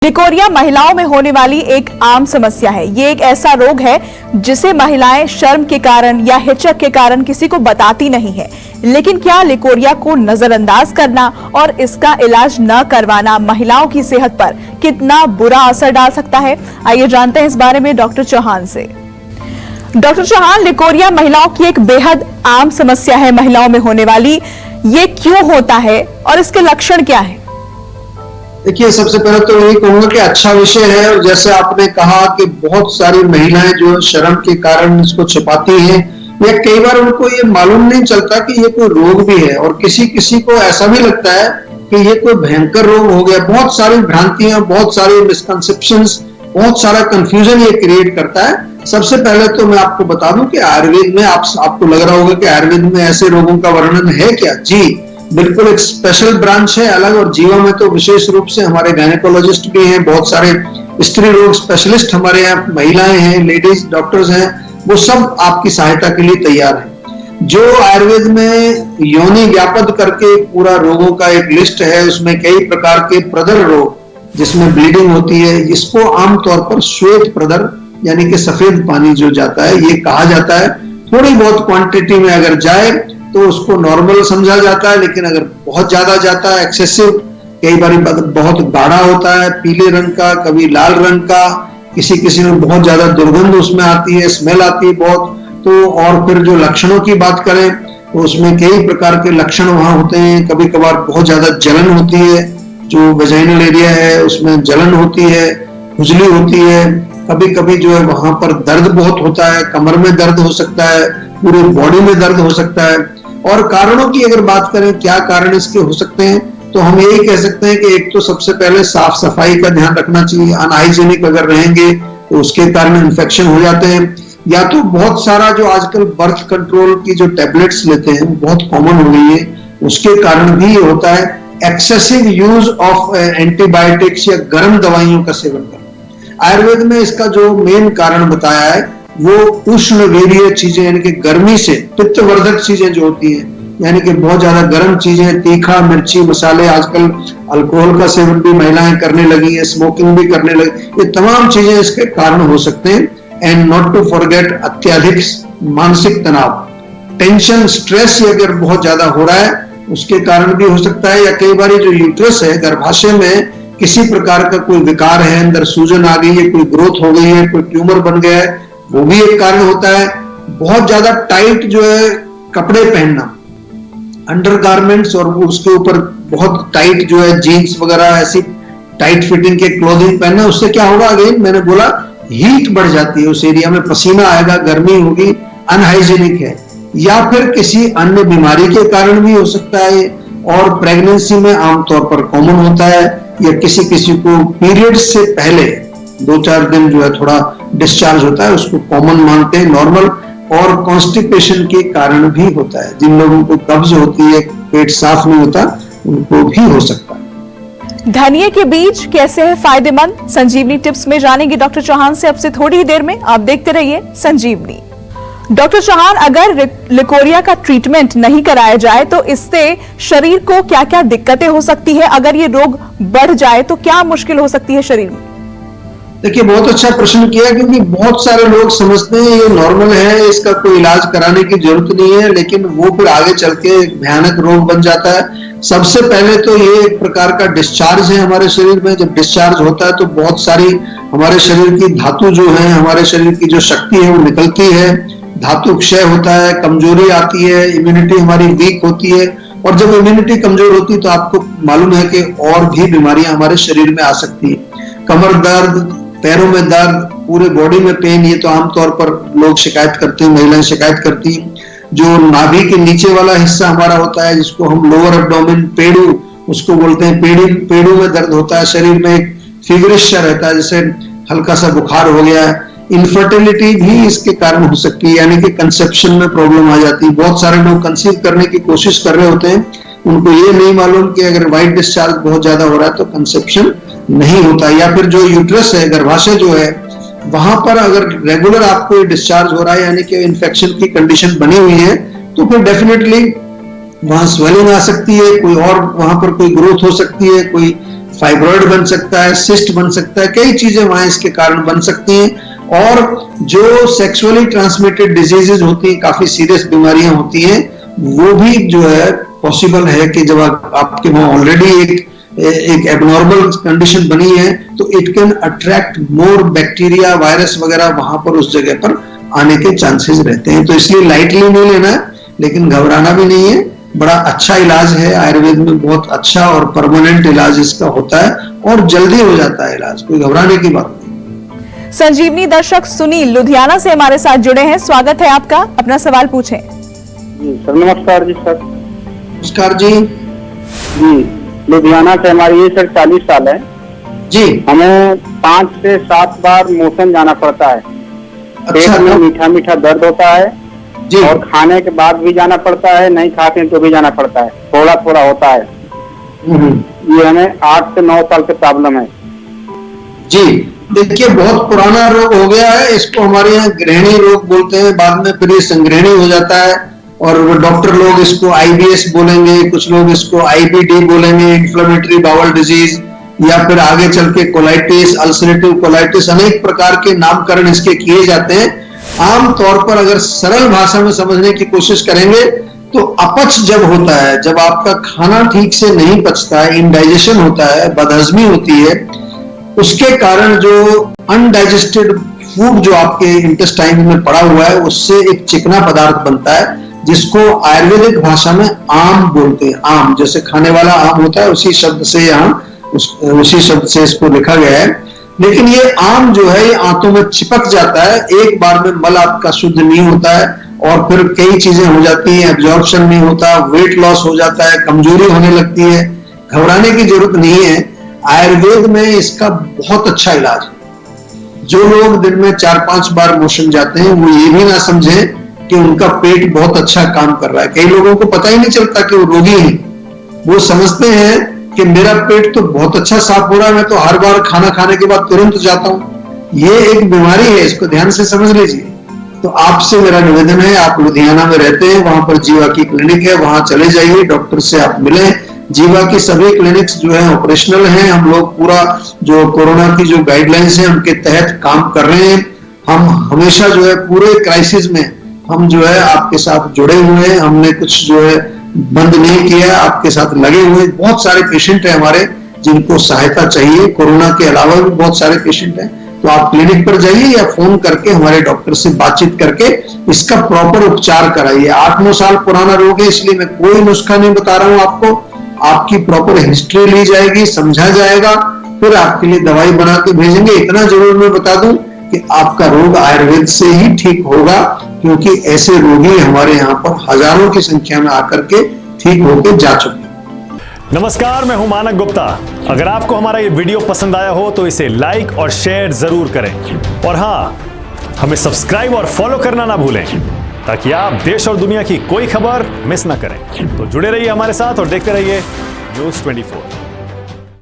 Leucorrhoea महिलाओं में होने वाली एक आम समस्या है। ये एक ऐसा रोग है जिसे महिलाएं शर्म के कारण या हिचक के कारण किसी को बताती नहीं है। लेकिन क्या लिकोरिया को नजरअंदाज करना और इसका इलाज न करवाना महिलाओं की सेहत पर कितना बुरा असर डाल सकता है? आइए जानते हैं इस बारे में डॉक्टर चौहान से। डॉक्टर चौहान, लिकोरिया महिलाओं की एक बेहद आम समस्या है महिलाओं में होने वाली। ये क्यों होता है और इसके लक्षण क्या है? देखिए, सबसे पहले तो यही कहूंगा कि अच्छा विषय है, और जैसे आपने कहा कि बहुत सारी महिलाएं जो शर्म के कारण इसको छिपाती हैं, या कई बार उनको ये मालूम नहीं चलता कि ये कोई रोग भी है, और किसी किसी को ऐसा भी लगता है कि ये कोई भयंकर रोग हो गया। बहुत सारी भ्रांतियां, बहुत सारी मिसकंसेप्शंस, बहुत सारा कंफ्यूजन ये क्रिएट करता है। सबसे पहले तो मैं आपको बता दूं कि आयुर्वेद में आपको लग रहा होगा कि आयुर्वेद में ऐसे रोगों का वर्णन है क्या? जी बिल्कुल, एक स्पेशल ब्रांच है अलग, और जीवा में तो विशेष रूप से हमारे गायनेकोलॉजिस्ट भी हैं, बहुत सारे स्त्री रोग स्पेशलिस्ट हमारे यहाँ महिलाएं हैं, लेडीज डॉक्टर्स हैं, वो सब आपकी सहायता के लिए तैयार हैं। जो आयुर्वेद में योनि व्यापद करके पूरा रोगों का एक लिस्ट है, उसमें कई प्रकार के प्रदर रोग जिसमें ब्लीडिंग होती है, इसको आमतौर पर श्वेत प्रदर यानी कि सफेद पानी जो जाता है ये कहा जाता है। थोड़ी बहुत क्वांटिटी में अगर जाए तो उसको नॉर्मल समझा जाता है, लेकिन अगर बहुत ज्यादा जाता है, एक्सेसिव, कई बार बहुत गाढ़ा होता है, पीले रंग का, कभी लाल रंग का, किसी किसी में बहुत ज्यादा दुर्गंध उसमें आती है, स्मेल आती है बहुत। तो और फिर जो लक्षणों की बात करें तो उसमें कई प्रकार के लक्षण वहां होते हैं। कभी कभार बहुत ज्यादा जलन होती है, जो वेजाइनल एरिया है उसमें जलन होती है, खुजली होती है। कभी कभी जो है वहां पर दर्द बहुत होता है, कमर में दर्द हो सकता है, पूरे बॉडी में दर्द हो सकता है। और कारणों की अगर बात करें, क्या कारण इसके हो सकते हैं, तो हम यही कह सकते हैं कि एक तो सबसे पहले साफ सफाई का ध्यान रखना चाहिए। अनहाइजीनिक अगर रहेंगे तो उसके कारण इन्फेक्शन हो जाते हैं। या तो बहुत सारा जो आजकल बर्थ कंट्रोल की जो टैबलेट्स लेते हैं वो बहुत कॉमन हो गई है, उसके कारण भी ये होता है। एक्सेसिव यूज ऑफ एंटीबायोटिक्स या गर्म दवाइयों का सेवन करना, आयुर्वेद में इसका जो मेन कारण बताया है वो उष्ण वीर्य चीजें यानी कि गर्मी से पित्तवर्धक चीजें जो होती हैं, यानी कि बहुत ज्यादा गर्म चीजें, तीखा, मिर्ची, मसाले, आजकल अल्कोहल का सेवन भी महिलाएं करने लगी है, स्मोकिंग भी करने लगी, ये तमाम चीजें इसके कारण हो सकते हैं। एंड नॉट टू फॉरगेट अत्यधिक मानसिक तनाव, टेंशन, स्ट्रेस अगर बहुत ज्यादा हो रहा है उसके कारण भी हो सकता है। या कई बार जो यूट्रस है, गर्भाशय में किसी प्रकार का कोई विकार है, अंदर सूजन आ गई है, कोई ग्रोथ हो गई है, कोई ट्यूमर बन गया है, वो भी एक कारण होता है। बहुत ज्यादा टाइट जो है कपड़े पहनना, अंडरगारमेंट्स, और उसके ऊपर बहुत टाइट जो है जीन्स वगैरह ऐसी टाइट फिटिंग के क्लोथिंग पहनना, उससे क्या होगा? अगेन मैंने बोला हीट बढ़ जाती है, उस एरिया में पसीना आएगा, गर्मी होगी, अनहाइजीनिक है। या फिर किसी अन्य बीमारी के कारण भी हो सकता है, और प्रेगनेंसी में आमतौर पर कॉमन होता है। या किसी किसी को पीरियड से पहले 2-4 दिन जो है थोड़ा डिस्चार्ज होता है, उसको कॉमन मानते हैं, नॉर्मल। और कॉन्स्टिपेशन के कारण भी होता है, जिन लोगों को कब्ज होती है, पेट साफ नहीं होता, उनको भी हो सकता है। धनिये के बीज कैसे है फायदेमंद, संजीवनी टिप्स में जानेंगे डॉक्टर चौहान से अब से थोड़ी ही देर में। आप देखते रहिए संजीवनी। डॉक्टर चौहान, अगर लिकोरिया का ट्रीटमेंट नहीं कराया जाए तो इससे शरीर को क्या क्या दिक्कतें हो सकती है? अगर ये रोग बढ़ जाए तो क्या मुश्किल हो सकती है शरीर में? देखिए, बहुत अच्छा प्रश्न किया, क्योंकि बहुत सारे लोग समझते हैं ये नॉर्मल है, इसका कोई इलाज कराने की जरूरत नहीं है, लेकिन वो फिर आगे चल के भयानक रोग बन जाता है। सबसे पहले तो ये एक प्रकार का डिस्चार्ज है हमारे शरीर में। जब डिस्चार्ज होता है तो बहुत सारी हमारे शरीर की धातु जो है, हमारे शरीर की जो शक्ति है वो निकलती है, धातु क्षय होता है, कमजोरी आती है, इम्यूनिटी हमारी वीक होती है। और जब इम्यूनिटी कमजोर होती है तो आपको मालूम है कि और भी बीमारियां हमारे शरीर में आ सकती है। कमर दर्द, पैरों में दर्द, पूरे बॉडी में पेन, ये तो आमतौर पर लोग शिकायत करते हैं, महिलाएं शिकायत करती हैं। जो नाभि के नीचे वाला हिस्सा हमारा होता है, जिसको हम लोअर एब्डोमेन, पेड़ू उसको बोलते हैं, पेड़ू में दर्द होता है, शरीर में एक फीवरिश रहता है, जैसे हल्का सा बुखार हो गया है। इनफर्टिलिटी भी इसके कारण हो सकती है, यानी कि कंसेप्शन में प्रॉब्लम आ जाती है। बहुत सारे लोग कंसीव करने की कोशिश कर रहे होते हैं, उनको ये नहीं मालूम कि अगर व्हाइट डिस्चार्ज बहुत ज्यादा हो रहा है तो कंसेप्शन नहीं होता। या फिर जो यूट्रस है, गर्भाशय जो है, वहां पर अगर रेगुलर आपको डिस्चार्ज हो रहा है, यानी कि इन्फेक्शन की कंडीशन बनी हुई है, तो फिर डेफिनेटली वहां स्वेलिंग आ सकती है, कोई और वहां पर कोई ग्रोथ हो सकती है, कोई फाइब्रॉइड बन सकता है, सिस्ट बन सकता है, कई चीजें वहां इसके कारण बन सकती हैं। और जो सेक्सुअली ट्रांसमिटेड डिजीजेज होती हैं, काफी सीरियस बीमारियां होती हैं, वो भी जो है पॉसिबल है कि जब आपके वहां ऑलरेडी एक एबनॉर्मल कंडीशन बनी है तो it can attract more bacteria, virus वगैरह वहां पर उस जगह पर आने के चांसेस रहते हैं। तो इसलिए लाइटली नहीं लेना है, लेकिन घबराना भी नहीं है। बड़ा अच्छा इलाज है, आयुर्वेद में बहुत अच्छा और परमानेंट इलाज इसका होता है और जल्दी हो जाता है इलाज, कोई घबराने की बात नहीं। संजीवनी दर्शक सुनील लुधियाना से हमारे साथ जुड़े हैं, स्वागत है आपका, अपना सवाल पूछें। जी सर, नमस्कार जी सर। नमस्कार जी। लुधियाना से हमारी एज सर 40 साल है जी। हमें 5 से 7 बार मोशन जाना पड़ता है। अच्छा, पेट में मीठा मीठा दर्द होता है जी। और खाने के बाद भी जाना पड़ता है, नहीं खाते तो भी जाना पड़ता है, थोड़ा थोड़ा होता है। ये हमें 8 से 9 साल से प्रॉब्लम है जी। देखिए, बहुत पुराना रोग हो गया है, इसको हमारे यहाँ गृहिणी रोग बोलते हैं, बाद में फिर ये संगृहिणी हो जाता है और डॉक्टर लोग इसको आईबीएस बोलेंगे, कुछ लोग इसको आईबीडी बोलेंगे, इन्फ्लेमेटरी बाउल डिजीज, या फिर आगे चल के कोलाइटिस, अल्सरेटिव कोलाइटिस, अनेक प्रकार के नामकरण इसके किए जाते हैं। आम तौर पर अगर सरल भाषा में समझने की कोशिश करेंगे तो अपच जब होता है, जब आपका खाना ठीक से नहीं पचता है, इनडाइजेशन होता है, बदहजमी होती है, उसके कारण जो अनडाइजेस्टेड फूड जो आपके इंटेस्टाइन में पड़ा हुआ है, उससे एक चिकना पदार्थ बनता है जिसको आयुर्वेदिक भाषा में आम बोलते हैं। आम, जैसे खाने वाला आम होता है, उसी शब्द से यहाँ उसी शब्द से इसको लिखा गया है। लेकिन ये आम जो है, ये आंतों में चिपक जाता है, एक बार में मल आपका शुद्ध नहीं होता है और फिर कई चीजें हो जाती हैं, एब्जॉर्प्शन नहीं होता, वेट लॉस हो जाता है, कमजोरी होने लगती है। घबराने की जरूरत नहीं है, आयुर्वेद में इसका बहुत अच्छा इलाज है। जो लोग दिन में 4-5 बार मोशन जाते हैं, वो ये भी ना समझें कि उनका पेट बहुत अच्छा काम कर रहा है। कई लोगों को पता ही नहीं चलता कि वो रोगी हैं, वो समझते हैं कि मेरा पेट तो बहुत अच्छा साफ हो रहा है, मैं तो हर बार खाना खाने के बाद तुरंत जाता हूं। ये एक बीमारी है, इसको ध्यान से समझ लीजिए। तो आपसे मेरा निवेदन है, आप लुधियाना में रहते हैं, वहां पर जीवा की क्लिनिक है, वहां चले जाइए, डॉक्टर से आप मिलें। जीवा की सभी क्लिनिक्स जो है ऑपरेशनल हैं, हम लोग पूरा जो कोरोना की जो गाइडलाइंस है उनके तहत काम कर रहे हैं। हम हमेशा जो है पूरे क्राइसिस में हम जो है आपके साथ जुड़े हुए हैं, हमने कुछ जो है बंद नहीं किया, आपके साथ लगे हुए। बहुत सारे पेशेंट हैं हमारे जिनको सहायता चाहिए, कोरोना के अलावा भी बहुत सारे पेशेंट हैं। तो आप क्लिनिक पर जाइए या फोन करके हमारे डॉक्टर से बातचीत करके इसका प्रॉपर उपचार कराइए। 8-9 साल पुराना रोग है, इसलिए मैं कोई नुस्खा नहीं बता रहा हूं आपको। आपकी प्रॉपर हिस्ट्री ली जाएगी, समझा जाएगा, फिर आपके लिए दवाई बना के भेजेंगे। इतना जरूर मैं बता दूं कि आपका रोग आयुर्वेद से ही ठीक होगा, क्योंकि ऐसे रोगी हमारे यहाँ पर हजारों की संख्या में आकर के ठीक होकर जा चुके हैं। नमस्कार, मैं हूं मानक गुप्ता। अगर आपको हमारा ये वीडियो पसंद आया हो तो इसे लाइक और शेयर जरूर करें, और हां, हमें सब्सक्राइब और फॉलो करना ना भूलें ताकि आप देश और दुनिया की कोई खबर मिस ना करें। तो जुड़े रहिए हमारे साथ और देखते रहिए News 24।